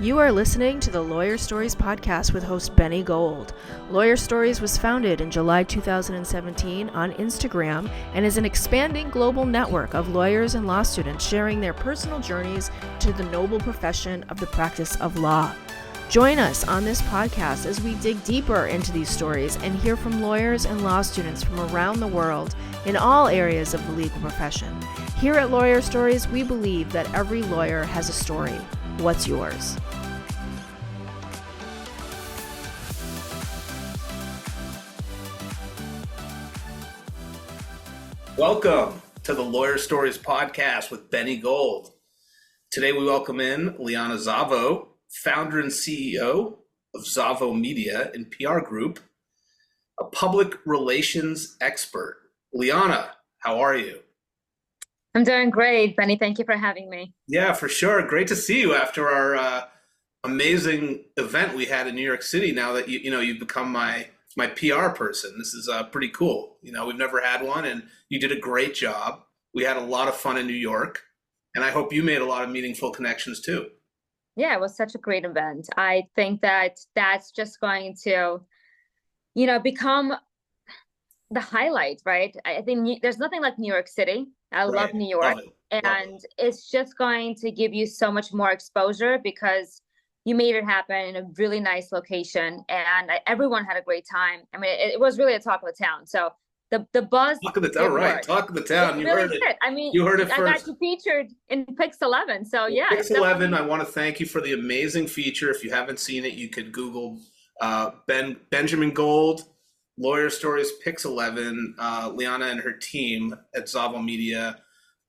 You are listening to the Lawyer Stories podcast with host Benny Gold. Lawyer Stories was founded in July 2017 on Instagram and is an expanding global network of lawyers and law students sharing their personal journeys to the noble profession of the practice of law. Join us on this podcast as we dig deeper into these stories and hear from lawyers and law students from around the world in all areas of the legal profession. Here at Lawyer Stories, we believe that every lawyer has a story. What's yours? Welcome to the Lawyer Stories podcast with Benny Gold. Today we welcome in Liana Zavo, founder and CEO of ZavoMedia and PR Group, a public relations expert. Liana, how are you? I'm doing great, Benny. Thank you for having me. Yeah, for sure. Great to see you after our amazing event we had in New York City. Now that you've become my PR person, this is pretty cool. We've never had one, and you did a great job. We had a lot of fun in New York, and I hope you made a lot of meaningful connections too. Yeah, it was such a great event. I think that that's just going to, become the highlight, right? I think there's nothing like New York City. I love New York. And it's just going to give you so much more exposure because you made it happen in a really nice location, and everyone had a great time. I mean, it was really a talk of the town. So the buzz. Talk of the town, right? Talk of the town. You heard it. I mean, you heard it first. I got you featured in Pix 11. So yeah, Pix 11. I want to thank you for the amazing feature. If you haven't seen it, you could Google Benjamin Gold, Lawyer Stories, Pix 11. Liana and her team at ZavoMedia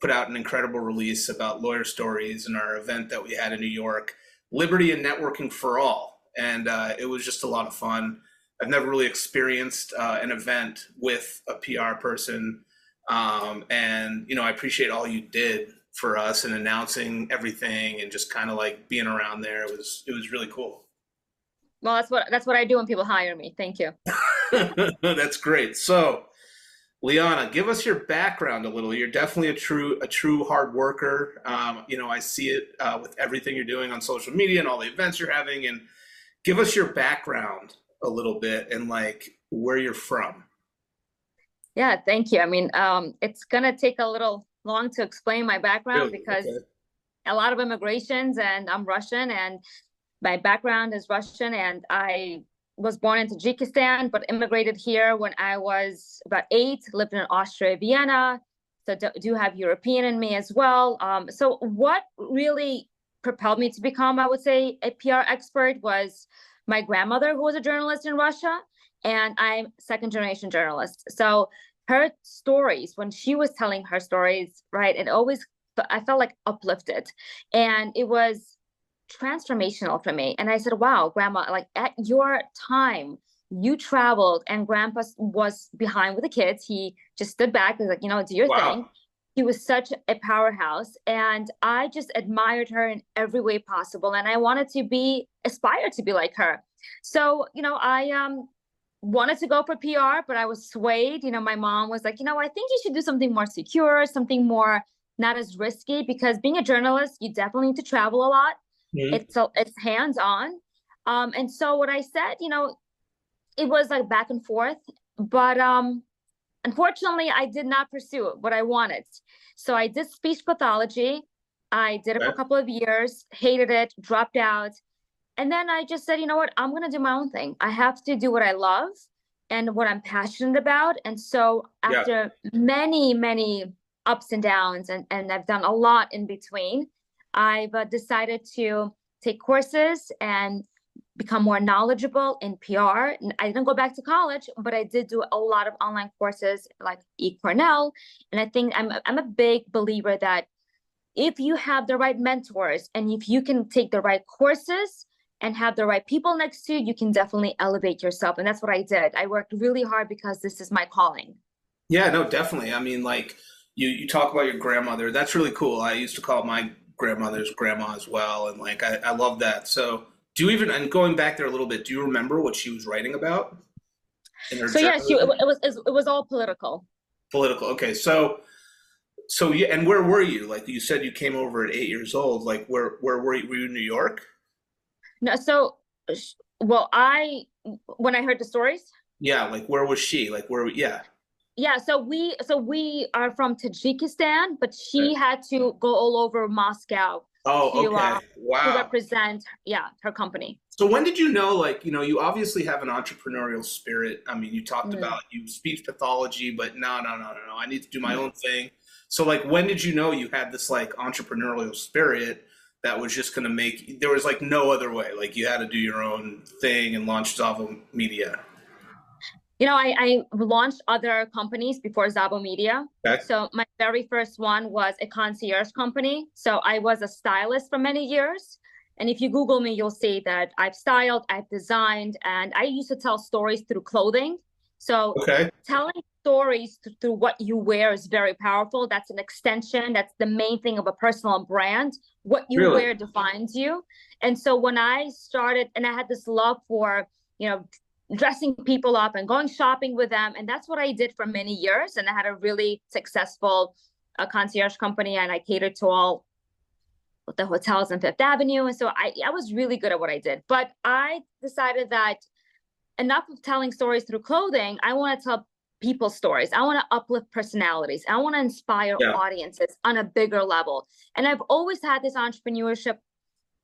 put out an incredible release about Lawyer Stories and our event that we had in New York, Liberty and Networking for All. And it was just a lot of fun. I've never really experienced an event with a PR person. And, I appreciate all you did for us and announcing everything and just kind of like being around there. It was really cool. Well, that's what I do when people hire me. Thank you. That's great. So, Liana, give us your background a little. You're definitely a true hard worker. I see it with everything you're doing on social media and all the events you're having. And give us your background a little bit and like where you're from. Yeah, thank you. I mean, it's gonna take a little long to explain my background because a lot of immigrations, and I'm Russian, and my background is Russian, and I was born in Tajikistan, but immigrated here when I was about 8, lived in Austria, Vienna. So do have European in me as well. So what really propelled me to become, I would say, a PR expert was my grandmother, who was a journalist in Russia, and I'm second generation journalist. So her stories, when she was telling her stories, right, I felt like uplifted, and it was transformational for me. And I said, wow, Grandma, like at your time, you traveled and Grandpa was behind with the kids. He just stood back and was like, do your thing. He was such a powerhouse, and I just admired her in every way possible. And I wanted to aspire to be like her. So, I wanted to go for PR, but I was swayed. My mom was like, I think you should do something more secure, something more not as risky, because being a journalist, you definitely need to travel a lot. Mm-hmm. It's hands-on. And so what I said, it was like back and forth, but unfortunately, I did not pursue what I wanted. So I did speech pathology. I did it for a couple of years, hated it, dropped out. And then I just said, you know what, I'm going to do my own thing. I have to do what I love and what I'm passionate about. And so after many, many ups and downs, and I've done a lot in between, I've decided to take courses and become more knowledgeable in PR. I didn't go back to college, but I did do a lot of online courses like eCornell. And I think I'm a big believer that if you have the right mentors and if you can take the right courses and have the right people next to you, you can definitely elevate yourself. And that's what I did. I worked really hard because this is my calling. Yeah, no, definitely. I mean, like you talk about your grandmother. That's really cool. I used to call my grandmother's grandma as well. And like, I love that. So and going back there a little bit, do you remember what she was writing about? So yeah, it was all political. Political. Okay. So yeah. And where were you? Like you said, you came over at 8 years old. Like where were you? Were you in New York? No, well, when I heard the stories. Yeah, like where was she? Like where? Yeah. Yeah, so we are from Tajikistan, but she Okay. had to go all over Moscow Oh, to okay. Wow. represent, yeah, her company. So when did you know, like, you obviously have an entrepreneurial spirit. I mean, you talked Mm, about you speech pathology, but no, no, no, no, no. I need to do my mm. own thing. So like when did you know you had this like entrepreneurial spirit that was just gonna make there was like no other way. Like you had to do your own thing and launch ZavoMedia. I launched other companies before ZavoMedia. Okay. So my very first one was a concierge company. So I was a stylist for many years. And if you Google me, you'll see that I've styled, I've designed, and I used to tell stories through clothing. So Okay. telling stories through what you wear is very powerful. That's an extension. That's the main thing of a personal brand. What you Really? wear defines you. And so when I started, and I had this love for, dressing people up and going shopping with them. And that's what I did for many years. And I had a really successful concierge company, and I catered to all the hotels on Fifth Avenue. And so I was really good at what I did. But I decided that enough of telling stories through clothing. I want to tell people stories. I want to uplift personalities. I want to inspire Yeah. audiences on a bigger level. And I've always had this entrepreneurship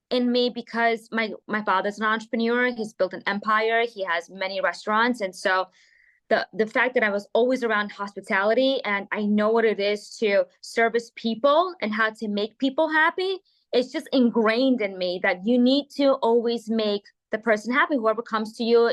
in me because my father's an entrepreneur. He's built an empire. He has many restaurants. And so the fact that I was always around hospitality and I know what it is to service people and how to make people happy, it's just ingrained in me that you need to always make the person happy. Whoever comes to you,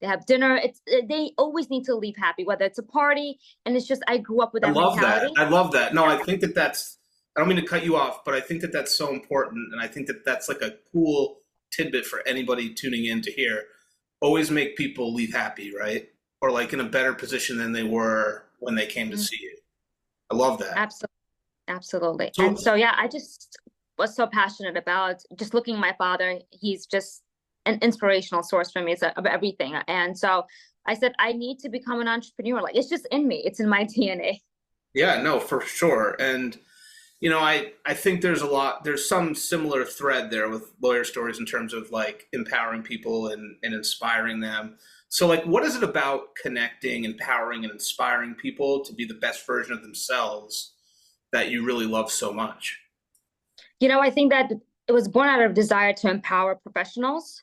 they have dinner. They always need to leave happy, whether it's a party. And it's just I grew up with I that love that. mentality. I love that. No, I think that that's, I don't mean to cut you off, but I think that that's so important. And I think that that's like a cool tidbit for anybody tuning in to hear. Always make people leave happy, right? Or like in a better position than they were when they came to see you. I love that. Absolutely. Absolutely. So, And so, yeah, I just was so passionate about just looking at my father. He's just an inspirational source for me. It's of everything. And so I said, I need to become an entrepreneur. Like it's just in me. It's in my DNA. yeah, no, for sure. And I think there's some similar thread there with lawyer stories in terms of like empowering people and inspiring them. So like, what is it about connecting, empowering, and inspiring people to be the best version of themselves that you really love so much? I think that it was born out of desire to empower professionals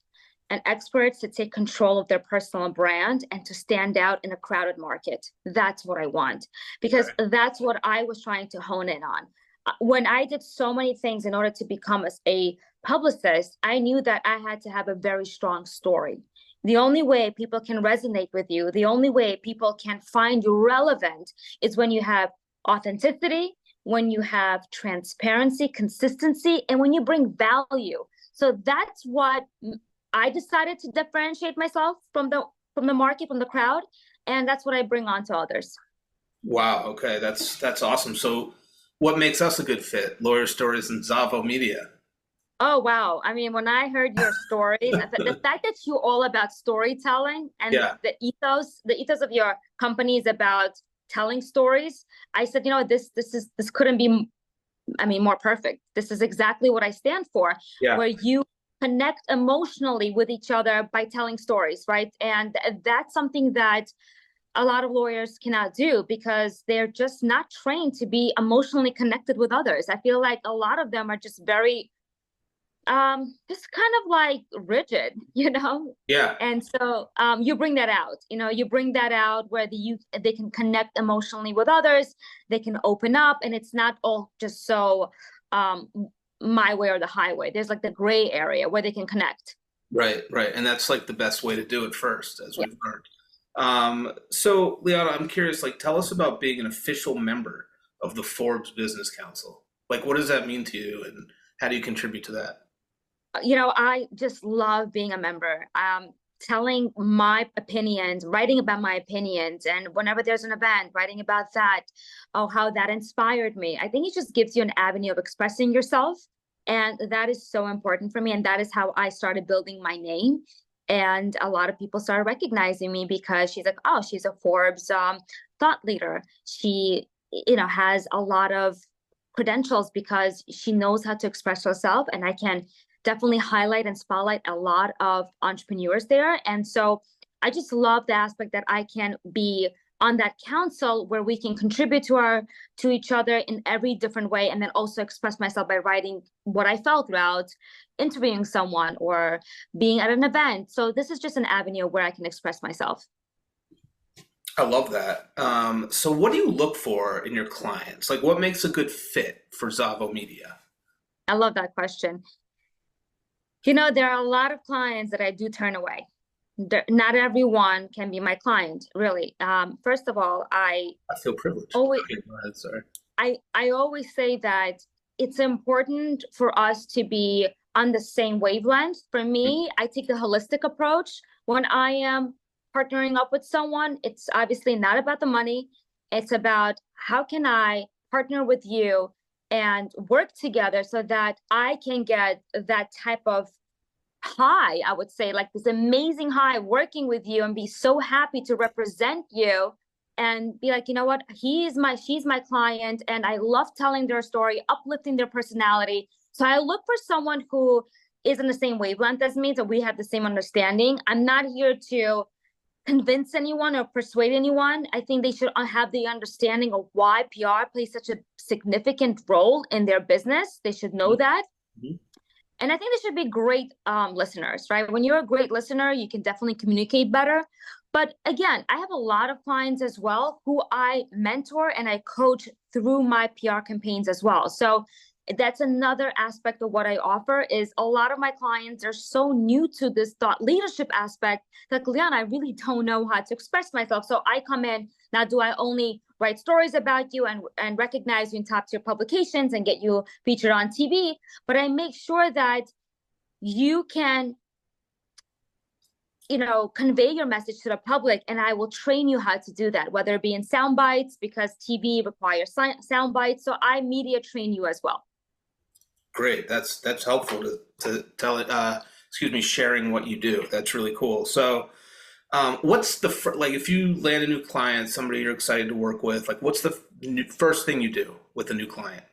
and experts to take control of their personal brand and to stand out in a crowded market. That's what I want, because that's what I was trying to hone in on. When I did so many things in order to become a publicist, I knew that I had to have a very strong story. The only way people can resonate with you, the only way people can find you relevant is when you have authenticity, when you have transparency, consistency, and when you bring value. So that's what I decided to differentiate myself from the market, from the crowd, and that's what I bring on to others. Wow. Okay, that's awesome. So, what makes us a good fit? Lawyer Stories and ZavoMedia. Oh, wow. I mean, when I heard your stories, the fact that you're all about storytelling and Yeah. the ethos of your company is about telling stories, I said, this couldn't be, I mean, more perfect. This is exactly what I stand for, Yeah. where you connect emotionally with each other by telling stories, right? And that's something that a lot of lawyers cannot do because they're just not trained to be emotionally connected with others. I feel like a lot of them are just very just kind of like rigid. Yeah. And so you bring that out. You bring that out where they can connect emotionally with others, they can open up, and it's not all just so my way or the highway. There's like the gray area where they can connect. Right, right. And that's like the best way to do it first, as we've learned. So Liana, I'm curious, like tell us about being an official member of the Forbes Business Council. Like what does that mean to you and how do you contribute to that? I just love being a member, telling my opinions, writing about my opinions. And whenever there's an event, writing about that, how that inspired me. I think it just gives you an avenue of expressing yourself. And that is so important for me. And that is how I started building my name. And a lot of people started recognizing me because she's like, oh, she's a Forbes thought leader. She, has a lot of credentials because she knows how to express herself, and I can definitely highlight and spotlight a lot of entrepreneurs there. And so I just love the aspect that I can be on that council where we can contribute to each other in every different way, and then also express myself by writing what I felt throughout interviewing someone or being at an event. So this is just an avenue where I can express myself. I love that. So what do you look for in your clients? Like, what makes a good fit for ZavoMedia? I love that question. You know, there are a lot of clients that I do turn away. Not everyone can be my client, really. First of all, I feel privileged. Always, okay, go ahead, sorry. I always say that it's important for us to be on the same wavelength. For me, I take the holistic approach. When I am partnering up with someone, it's obviously not about the money. It's about how can I partner with you and work together so that I can get that type of high, I would say, like this amazing high working with you, and be so happy to represent you and be like, you know what, she's my client, and I love telling their story, uplifting their personality. So I look for someone who is in the same wavelength as me, so we have the same understanding. I'm not here to convince anyone or persuade anyone. I think they should have the understanding of why PR plays such a significant role in their business. They should know that. Mm-hmm. And I think they should be great listeners, right? When you're a great listener, you can definitely communicate better. But again, I have a lot of clients as well who I mentor and I coach through my PR campaigns as well. So that's another aspect of what I offer. Is a lot of my clients are so new to this thought leadership aspect that, Liana, I really don't know how to express myself. So I come in, now do I only write stories about you and recognize you in top tier publications and get you featured on TV, but I make sure that you can, you know, convey your message to the public, and I will train you how to do that, whether it be in sound bites, because TV requires sound bites. So I media train you as well. Great. That's helpful to tell it, sharing what you do. That's really cool. So what's the, like, if you land a new client, somebody you're excited to work with, like, what's the first thing you do with a new client?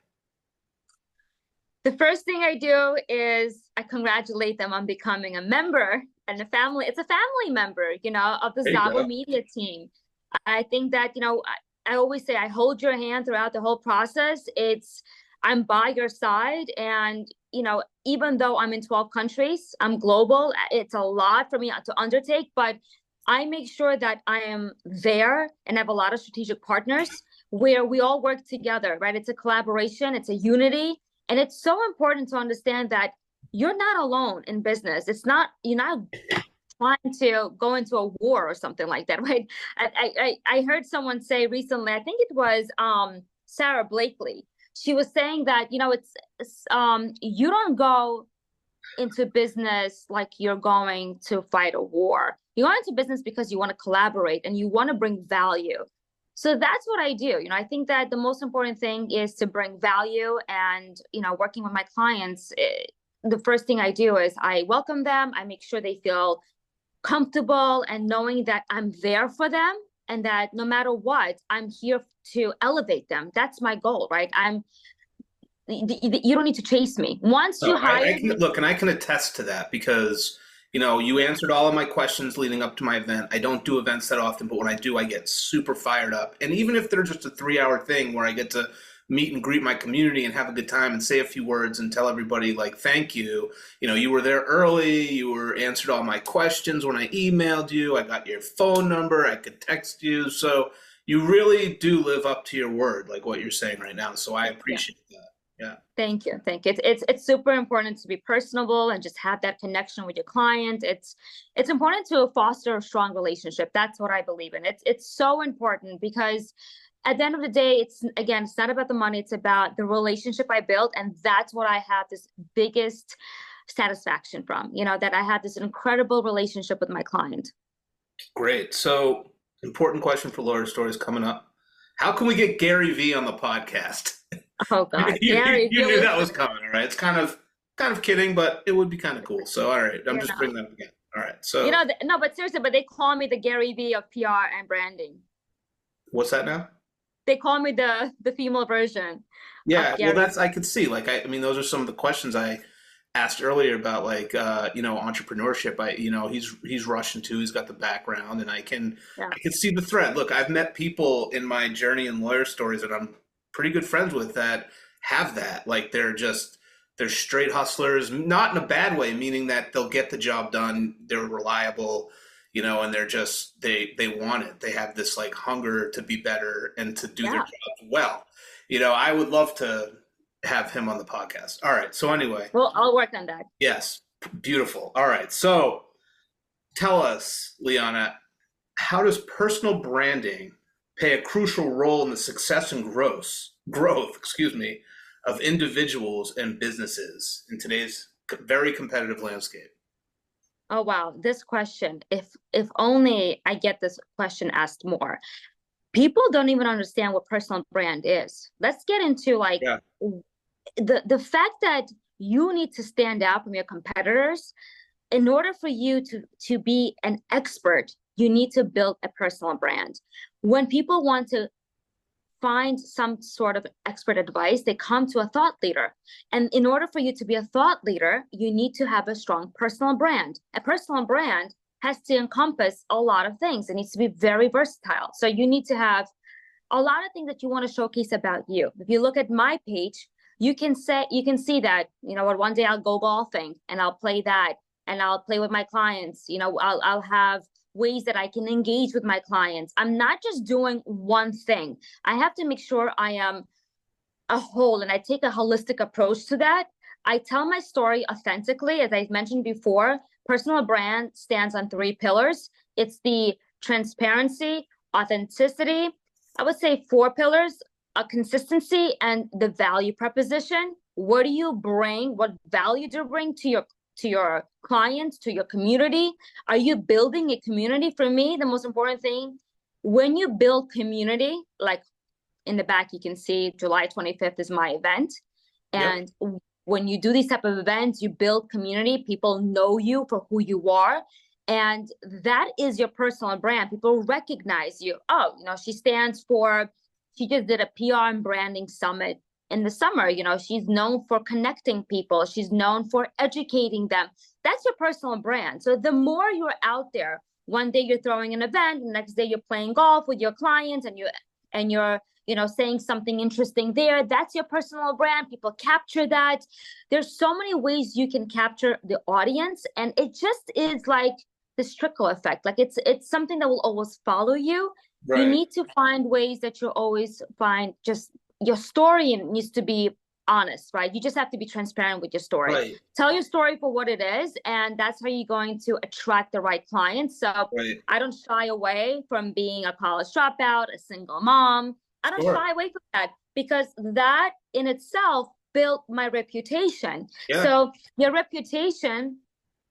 The first thing I do is I congratulate them on becoming a member and a family. It's a family member, you know, of the ZavoMedia team. I think that, you know, I always say I hold your hand throughout the whole process. I'm by your side. And, you know, even though I'm in 12 countries, I'm global. It's a lot for me to undertake, but I make sure that I am there and have a lot of strategic partners where we all work together, right? It's a collaboration, it's a unity. And it's so important to understand that you're not alone in business. You're not trying to go into a war or something like that, right? I heard someone say recently, I think it was Sarah Blakely. She was saying that, you know, you don't go into business like you're going to fight a war. You go into business because you want to collaborate and you want to bring value. So that's what I do. You know, I think that the most important thing is to bring value, and, you know, working with my clients, the first thing I do is I welcome them. I make sure they feel comfortable and knowing that I'm there for them, and that no matter what, I'm here to elevate them. That's my goal, right? You don't need to chase me. Once you hire me. Look, and I can attest to that because, you know, you answered all of my questions leading up to my event. I don't do events that often, but when I do, I get super fired up. And even if they're just a 3-hour thing where I get to meet and greet my community and have a good time and say a few words and tell everybody, like, thank you. You know, you were there early. You answered all my questions when I emailed you. I got your phone number. I could text you. So you really do live up to your word, like what you're saying right now. So I appreciate that. Yeah. Thank you. It's super important to be personable and just have that connection with your client. It's important to foster a strong relationship. That's what I believe in. It's so important because at the end of the day, it's not about the money. It's about the relationship I built, and that's what I have this biggest satisfaction from. You know, that I have this incredible relationship with my client. Great. So, important question for Lawyer Stories coming up. How can we get Gary V on the podcast? Oh God, you knew that was coming, all right? It's kind of kidding, but it would be kind of cool. So, all right, I'm just bringing that up again. All right, so you know, no, but seriously, but they call me the Gary V of PR and branding. What's that now? They call me the female version. Yeah, well, I could see. Like, I mean, those are some of the questions I asked earlier about like entrepreneurship. He's Russian too. He's got the background, and I can see the thread. Look, I've met people in my journey in lawyer stories that I'm pretty good friends with that have that. Like they're straight hustlers, not in a bad way, meaning that they'll get the job done. They're reliable, and they're just they want it. They have this like hunger to be better and to do their jobs well. I would love to have him on the podcast. All right. So anyway. Well, I'll work on that. Yes. Beautiful. All right. So tell us, Liana, how does personal branding play a crucial role in the success and growth, of individuals and businesses in today's very competitive landscape? Oh, wow. This question, if only I get this question asked more. People don't even understand what personal brand is. Let's get into the fact that you need to stand out from your competitors. In order for you to be an expert, you need to build a personal brand. When people want to find some sort of expert advice, they come to a thought leader. And in order for you to be a thought leader, you need to have a strong personal brand. A personal brand has to encompass a lot of things. It needs to be very versatile. So you need to have a lot of things that you want to showcase about you. If you look at my page, you can see that, one day I'll go golfing and I'll play that, and I'll play with my clients. I'll have ways that I can engage with my clients. I'm not just doing one thing. I have to make sure I am a whole, and I take a holistic approach to that. I tell my story authentically. As I mentioned before, personal brand stands on 3 pillars. It's the transparency, authenticity. I would say 4 pillars: a consistency and the value proposition. What do you bring? What value do you bring to your clients, to your community? Are you building a community? For me, the most important thing, when you build community, like in the back, you can see July 25th is my event. And when you do these type of events, you build community. People know you for who you are. And that is your personal brand. People recognize you. Oh, she just did a PR and branding summit in the summer. She's known for connecting people. She's known for educating them. That's your personal brand. So the more you're out there, one day you're throwing an event, the next day you're playing golf with your clients, and you're saying something interesting there. That's your personal brand. People capture that. There's so many ways you can capture the audience, and it just is like this trickle effect. Like it's something that will always follow you. Right. You need to find ways that you always find. Just your story needs to be honest, right? You just have to be transparent with your story. Right. Tell your story for what it is, and that's how you're going to attract the right clients. So I don't shy away from being a college dropout, a single mom. I don't shy away from that, because that in itself built my reputation. Yeah. So your reputation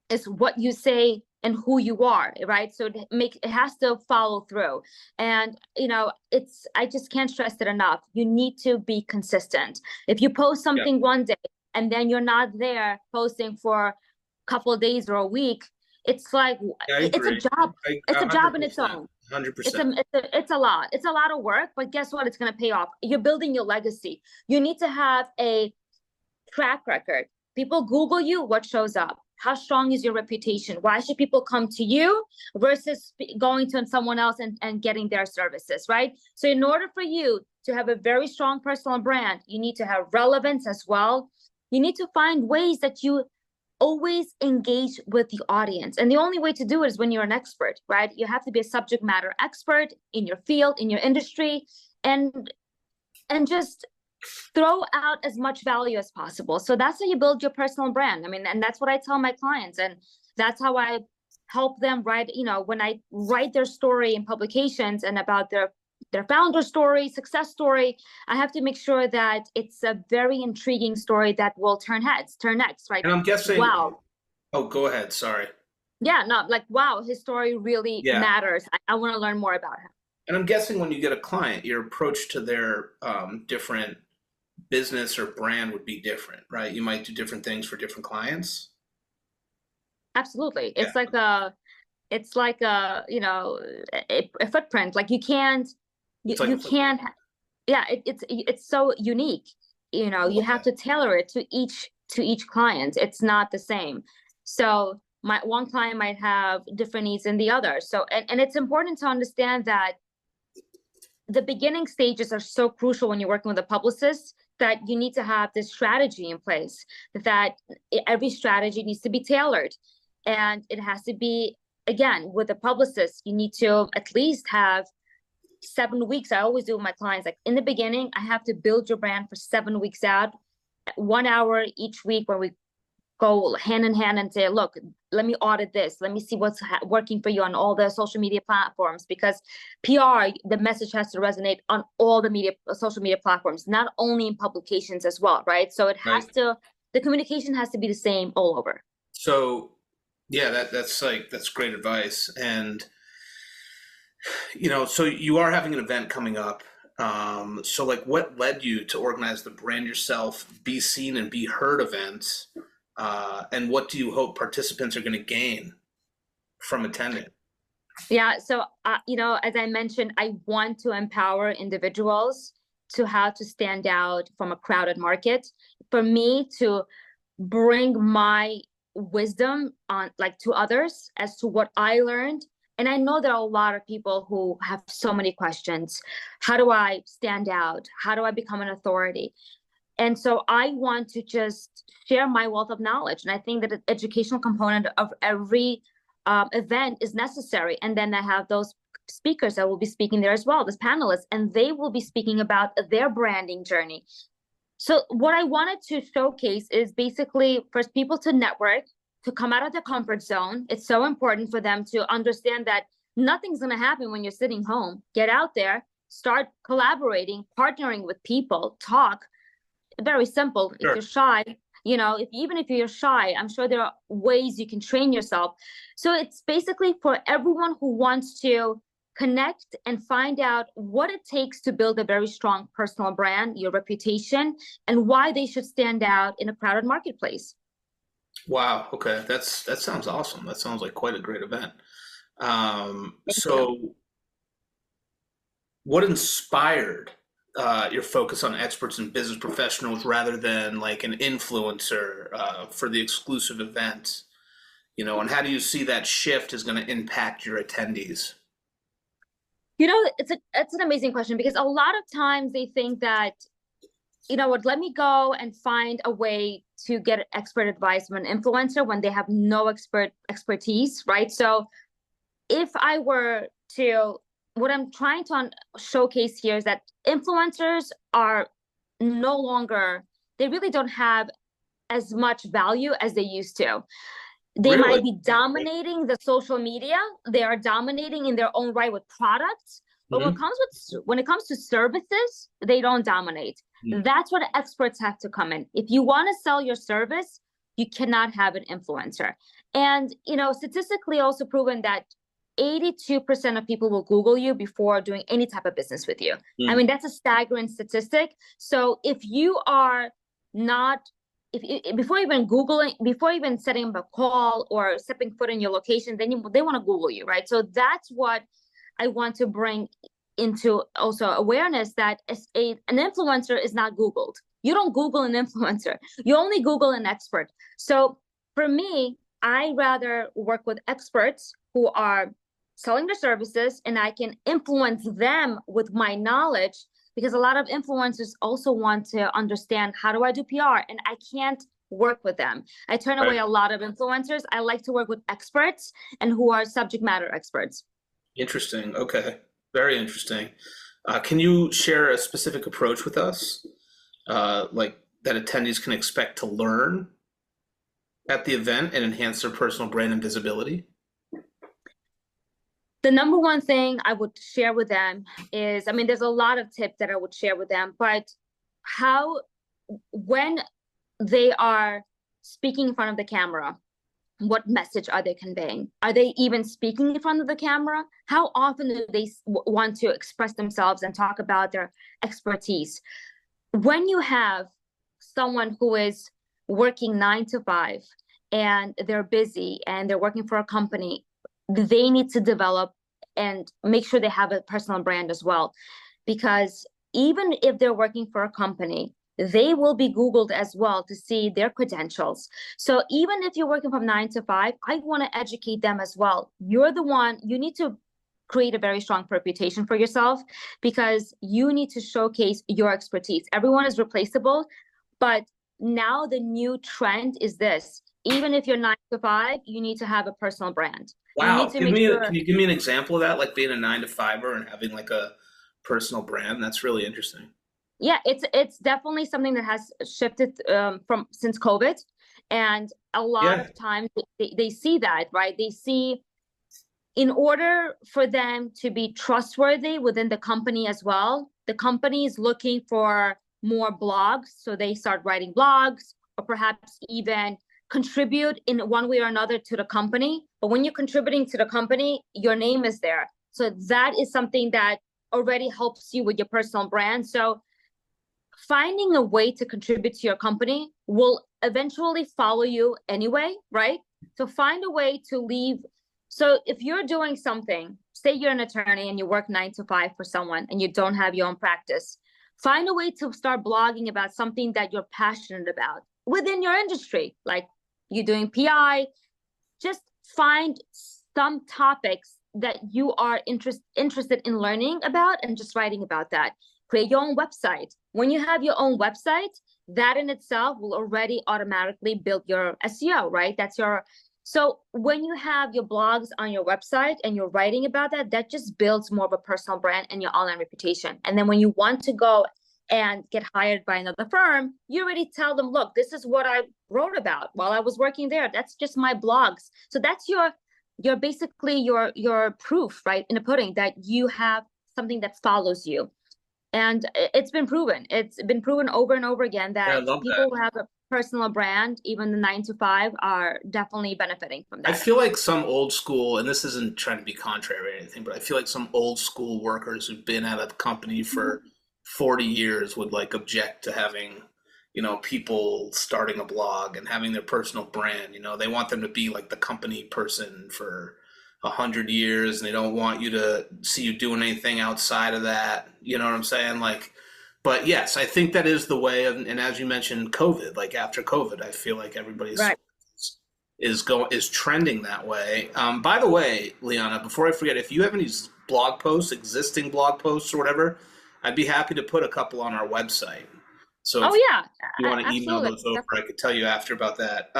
is what you say and who you are, right? So it has to follow through. And, I just can't stress it enough. You need to be consistent. If you post something one day and then you're not there posting for a couple of days or a week, it's like, it's a job. It's a job in its own. 100%. It's a lot. It's a lot of work, but guess what? It's going to pay off. You're building your legacy. You need to have a track record. People Google you, what shows up? How strong is your reputation? Why should people come to you versus going to someone else and getting their services, right? So in order for you to have a very strong personal brand, you need to have relevance as well. You need to find ways that you always engage with the audience. And the only way to do it is when you're an expert, right? You have to be a subject matter expert in your field, in your industry, and just throw out as much value as possible. So that's how you build your personal brand. I mean, and that's what I tell my clients. And that's how I help them write, when I write their story in publications and about their founder story, success story, I have to make sure that it's a very intriguing story that will turn necks, right? And I'm guessing, wow. Oh, go ahead. Sorry. Yeah, no, like, wow, his story really matters. I want to learn more about him. And I'm guessing when you get a client, your approach to their different business or brand would be different, right? You might do different things for different clients. Absolutely. It's like a footprint. Like you can't it's so unique. You have to tailor it to each to each client. It's not the same. So my one client might have different needs than the other. So, and it's important to understand that the beginning stages are so crucial when you're working with a publicist, that you need to have this strategy in place, that every strategy needs to be tailored. And it has to be, again, with a publicist, you need to at least have 7 weeks. I always do with my clients, like in the beginning, I have to build your brand for 7 weeks out, 1 hour each week, where we go hand in hand and say, look, let me audit this. Let me see what's working for you on all the social media platforms, because PR, the message has to resonate on all the social media platforms, not only in publications as well, right? So it has to, the communication has to be the same all over. So yeah, that's great advice. And, you know, so you are having an event coming up. So like, what led you to organize the Brand Yourself, Be Seen and Be Heard events? And what do you hope participants are going to gain from attending? Yeah, so, you know, as I mentioned, I want to empower individuals to how to stand out from a crowded market. For me to bring my wisdom on, like, to others as to what I learned. And I know there are a lot of people who have so many questions. How do I stand out? How do I become an authority? And so I want to just share my wealth of knowledge. And I think that an educational component of every event is necessary. And then I have those speakers that will be speaking there as well, those panelists, and they will be speaking about their branding journey. So what I wanted to showcase is basically first people to network, to come out of their comfort zone. It's so important for them to understand that nothing's going to happen when you're sitting home. Get out there, start collaborating, partnering with people, talk. Very simple. Sure. If you're shy, you know, even if you're shy, I'm sure there are ways you can train yourself. So it's basically for everyone who wants to connect and find out what it takes to build a very strong personal brand, your reputation, and why they should stand out in a crowded marketplace. Wow. Okay. That sounds awesome. That sounds like quite a great event. So what inspired your focus on experts and business professionals rather than like an influencer for the exclusive event? You know, and how do you see that shift is going to impact your attendees? You know, it's an amazing question, because a lot of times they think that, you know what, let me go and find a way to get expert advice from an influencer when they have no expertise, right? So if I were to, what I'm trying to showcase here is that influencers are no longer, they really don't have as much value as they used to. They really might be dominating the social media. They are dominating in their own right with products. But when it comes to services, they don't dominate. That's what experts have to come in. If you want to sell your service, you cannot have an influencer. And, you know, statistically also proven that 82% of people will Google you before doing any type of business with you. I mean, that's a staggering statistic. So if you are not, before even setting up a call or stepping foot in your location, then they want to Google you, right? So that's what I want to bring into also awareness, that an influencer is not Googled. You don't Google an influencer. You only Google an expert. So for me, I rather work with experts who are selling their services, and I can influence them with my knowledge, because a lot of influencers also want to understand, how do I do PR? And I can't work with them. I turn away a lot of influencers. I like to work with experts and who are subject matter experts. Interesting. Okay. Very interesting. Can you share a specific approach with us, like that attendees can expect to learn at the event and enhance their personal brand and visibility? The number one thing I would share with them is, I mean, there's a lot of tips that I would share with them, but when they are speaking in front of the camera, what message are they conveying? Are they even speaking in front of the camera? How often do they want to express themselves and talk about their expertise? When you have someone who is working 9 to 5 and they're busy and they're working for a company, they need to develop and make sure they have a personal brand as well. Because even if they're working for a company, they will be Googled as well to see their credentials. So even if you're working from 9 to 5, I want to educate them as well. You're the one, you need to create a very strong reputation for yourself, because you need to showcase your expertise. Everyone is replaceable, but now the new trend is this. Even if you're 9 to 5, you need to have a personal brand. Wow. Can you give me an example of that? Like being a 9 to 5er and having like a personal brand? That's really interesting. Yeah, it's definitely something that has shifted from since COVID. And a lot of times they see that, right? They see, in order for them to be trustworthy within the company as well, the company is looking for more blogs. So they start writing blogs, or perhaps even contribute in one way or another to the company. But when you're contributing to the company, your name is there. So that is something that already helps you with your personal brand. So finding a way to contribute to your company will eventually follow you anyway, right? So find a way to leave. So if you're doing something, say you're an attorney and you work 9 to 5 for someone and you don't have your own practice, find a way to start blogging about something that you're passionate about within your industry. Like you're doing PI, just find some topics that you are interested in learning about and just writing about that. Create your own website. When you have your own website, that in itself will already automatically build your SEO, right? So when you have your blogs on your website and you're writing about that, that just builds more of a personal brand and your online reputation. And then when you want to go and get hired by another firm, you already tell them, look, this is what I wrote about while I was working there. That's just my blogs. So that's your basically your proof, right, in the pudding, that you have something that follows you. And it's been proven. It's been proven over and over again that people who have a personal brand, even the 9 to 5, are definitely benefiting from that. I feel like some old school, and this isn't trying to be contrary or anything, but I feel like some old school workers who've been at a company for 40 years would like object to having, people starting a blog and having their personal brand. They want them to be like the company person for 100 years, and they don't want you to see you doing anything outside of that. You know what I'm saying? But yes, I think that is the way. And as you mentioned, COVID, like after COVID, I feel like everybody's is trending that way. By the way, Liana, before I forget, if you have any blog posts, existing blog posts or whatever, I'd be happy to put a couple on our website. So if you want to email those over, I could tell you after about that.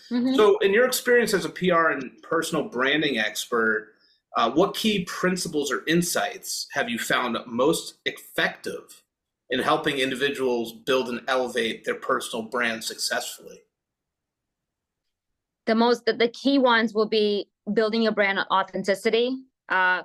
So in your experience as a PR and personal branding expert, what key principles or insights have you found most effective in helping individuals build and elevate their personal brand successfully? The key ones will be building your brand on authenticity,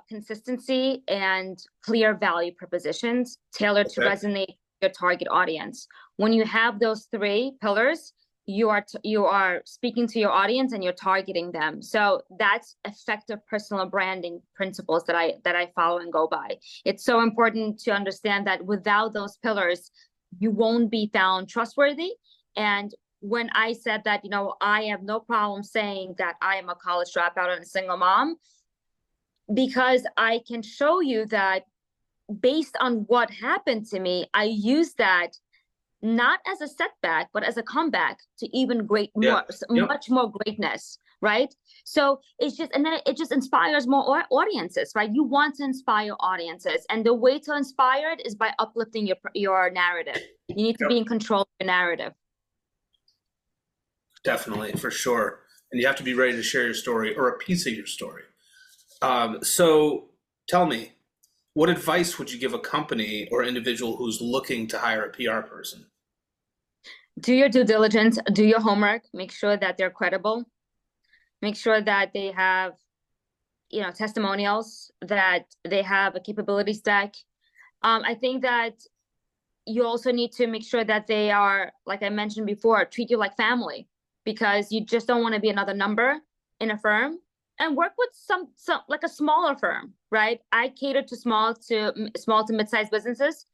consistency, and clear value propositions tailored to resonate your target audience. When you have those 3 pillars, you are speaking to your audience and you're targeting them. So that's effective personal branding principles that I follow and go by. It's so important to understand that without those pillars, you won't be found trustworthy. And when I said that, I have no problem saying that I am a college dropout and a single mom, because I can show you that based on what happened to me, I use that not as a setback, but as a comeback to even much more greatness, right? So it's just, and then it just inspires more audiences, right? You want to inspire audiences, and the way to inspire it is by uplifting your narrative. You need to be in control of your narrative. Definitely, for sure. And you have to be ready to share your story or a piece of your story. So tell me, what advice would you give a company or individual who's looking to hire a PR person? Do your due diligence, do your homework, make sure that they're credible, make sure that they have, testimonials, that they have a capability stack. I think that you also need to make sure that they are, like I mentioned before, treat you like family, because you just don't want to be another number in a firm. And work with some like a smaller firm, right? I cater to small to mid-sized businesses,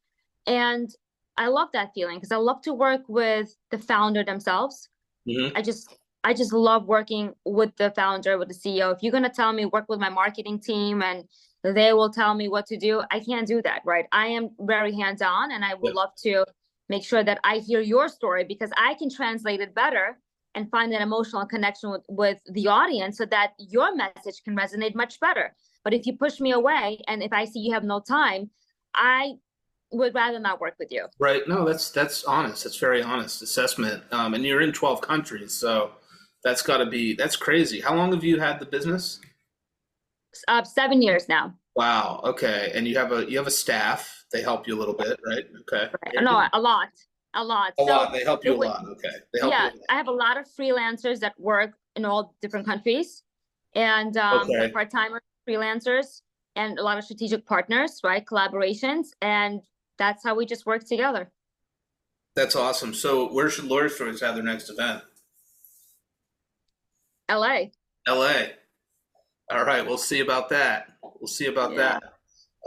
and I love that feeling because I love to work with the founder themselves. I just love working with the founder, with the CEO. If you're gonna tell me work with my marketing team and they will tell me what to do, I can't do that, right? I am very hands-on, and I would love to make sure that I hear your story, because I can translate it better and find an emotional connection with the audience so that your message can resonate much better. But if you push me away, and if I see you have no time, I would rather not work with you. Right. No, that's honest. That's very honest assessment. And you're in 12 countries, so that's crazy. How long have you had the business? 7 years now. Wow. Okay. And you have a staff. They help you a little bit, right? Okay. Right. No, a lot. A lot. They help you a lot. Okay. They help you a lot. I have a lot of freelancers that work in all different countries, and part-timers, freelancers, and a lot of strategic partners, right? Collaborations, and that's how we just work together. That's awesome. So where should Lawyer Stories have their next event? LA. All right. We'll see about that. That.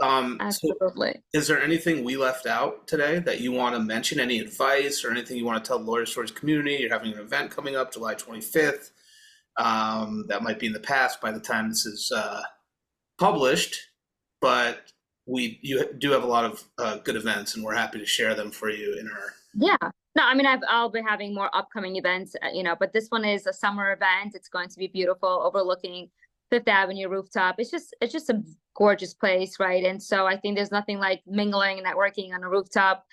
Absolutely. So is there anything we left out today that you want to mention? Any advice or anything you want to tell the Lawyer Stories community? You're having an event coming up July 25th. That might be in the past by the time this is published, but you do have a lot of good events, and we're happy to share them for you in our. Yeah. No, I mean, I'll be having more upcoming events, but this one is a summer event. It's going to be beautiful, overlooking Fifth Avenue rooftop. It's just a gorgeous place, right? And so I think there's nothing like mingling and networking on a rooftop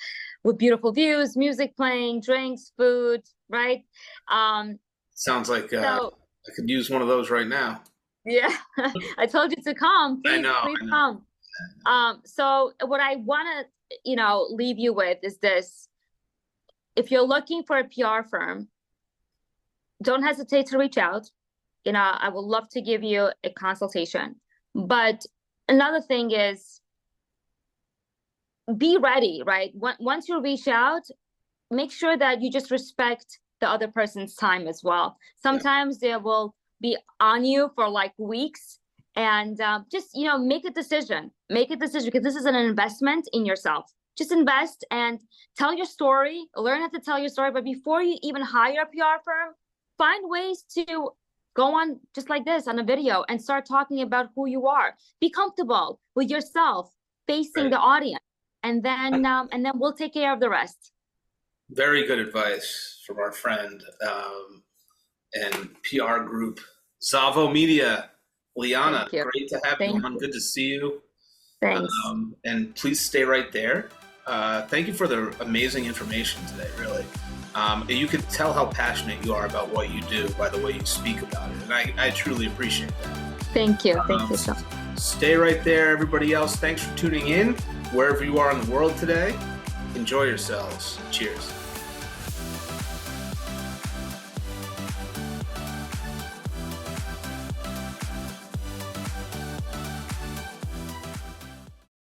with beautiful views, music playing, drinks, food, right? Sounds like I could use one of those right now. Yeah, I told you to come. Please, I know. come. So what I want to, leave you with is this. If you're looking for a PR firm, don't hesitate to reach out. I would love to give you a consultation. But another thing is, be ready, right? Once you reach out, make sure that you just respect the other person's time as well. Sometimes they will be on you for like weeks, and just, make a decision because this is an investment in yourself. Just invest and tell your story, learn how to tell your story. But before you even hire a PR firm, find ways to go on just like this on a video and start talking about who you are. Be comfortable with yourself facing the audience, and then we'll take care of the rest. Very good advice from our friend and PR group, ZavoMedia. Liana, great to have you on. Good to see you. Thanks. And please stay right there. Thank you for the amazing information today, really. You can tell how passionate you are about what you do by the way you speak about it. And I truly appreciate that. Thank you. Thank you so much. Stay right there, everybody else. Thanks for tuning in wherever you are in the world today. Enjoy yourselves. Cheers.